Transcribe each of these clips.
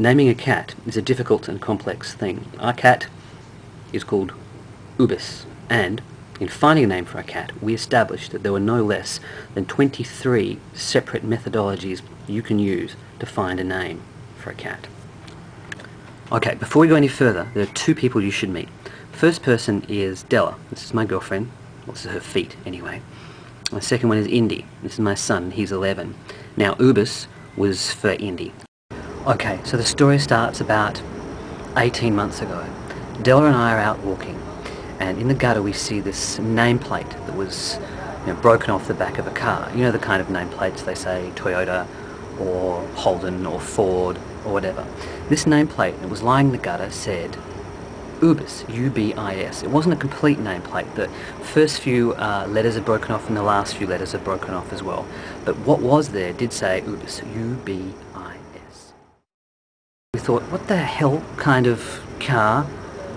Naming a cat is a difficult and complex thing. Our cat is called Ubis, and in finding a name for our cat, we established that there were no less than 23 separate methodologies you can use to find a name for a cat. Okay, before we go any further, there are two people you should meet. First person is Della. This is my girlfriend. Well, this is her feet, anyway. The second one is Indy. This is my son. He's 11. Now, Ubis was for Indy. Okay, so the story starts about 18 months ago. Della and I are out walking, and in the gutter we see this nameplate that was broken off the back of a car. You know the kind of nameplates they say Toyota or Holden or Ford or whatever. This nameplate that was lying in the gutter said Ubis, U-B-I-S. It wasn't a complete nameplate. The first few letters are broken off and the last few letters are broken off as well. But what was there did say Ubis, U-B-I-S. We thought, what the hell kind of car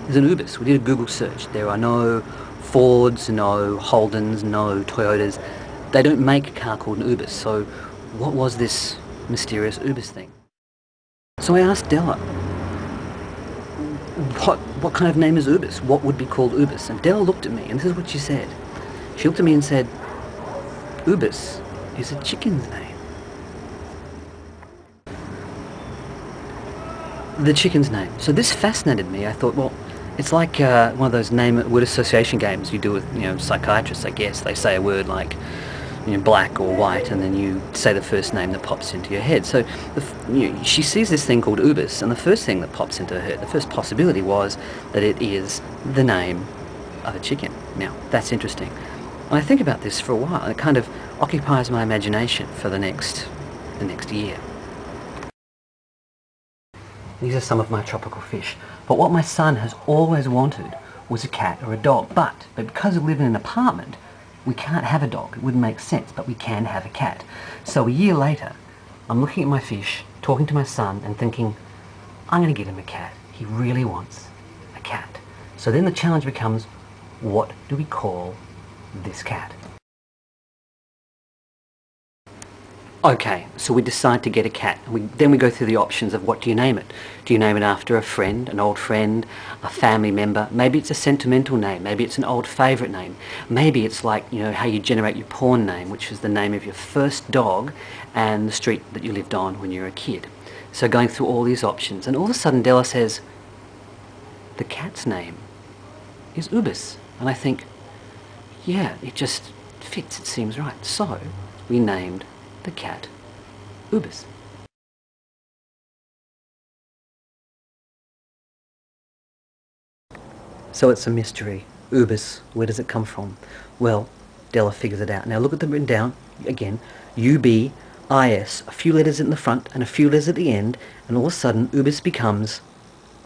is an Ubis? We did a Google search. There are no Fords, no Holdens, no Toyotas. They don't make a car called an Ubis. So what was this mysterious Ubis thing? So I asked Della, what kind of name is Ubis? What would be called Ubis? And Della looked at me, and this is what she said. She looked at me and said, Ubis is a chicken's name. The chicken's name. So this fascinated me. I thought, well, it's like one of those word association games you do with psychiatrists, I guess. They say a word like black or white, and then you say the first name that pops into your head. So she sees this thing called Ubis, and the first thing that pops into her head, the first possibility was that it is the name of a chicken. Now, that's interesting. And I think about this for a while. It kind of occupies my imagination for the next year. These are some of my tropical fish. But what my son has always wanted was a cat or a dog. But because we live in an apartment, we can't have a dog. It wouldn't make sense, but we can have a cat. So a year later, I'm looking at my fish, talking to my son, and thinking, I'm going to get him a cat. He really wants a cat. So then the challenge becomes, what do we call this cat? Okay, so we decide to get a cat. Then we go through the options of what do you name it. Do you name it after a friend, an old friend, a family member? Maybe it's a sentimental name. Maybe it's an old favourite name. Maybe it's like, how you generate your porn name, which is the name of your first dog and the street that you lived on when you were a kid. So going through all these options, and all of a sudden Della says, the cat's name is Ubis. And I think, yeah, it just fits, it seems right. So we named the cat Ubis. So it's a mystery. Ubis, where does it come from? Well, Della figures it out. Now look at them written down. Again, U-B-I-S, a few letters in the front and a few letters at the end, and all of a sudden Ubis becomes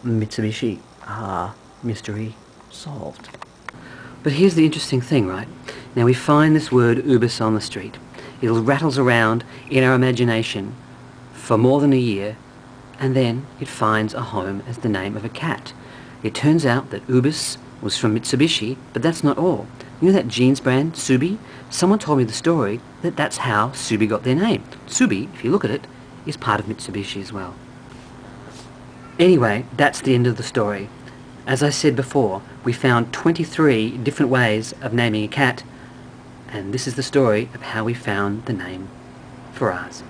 Mitsubishi. Ah, mystery solved. But here's the interesting thing, right? Now we find this word Ubis on the street. It rattles around in our imagination for more than a year, and then it finds a home as the name of a cat. It turns out that Ubis was from Mitsubishi, but that's not all. You know that jeans brand, Tsubi? Someone told me the story that that's how Tsubi got their name. Tsubi, if you look at it, is part of Mitsubishi as well. Anyway, that's the end of the story. As I said before, we found 23 different ways of naming a cat, and this is the story of how we found the name for ours.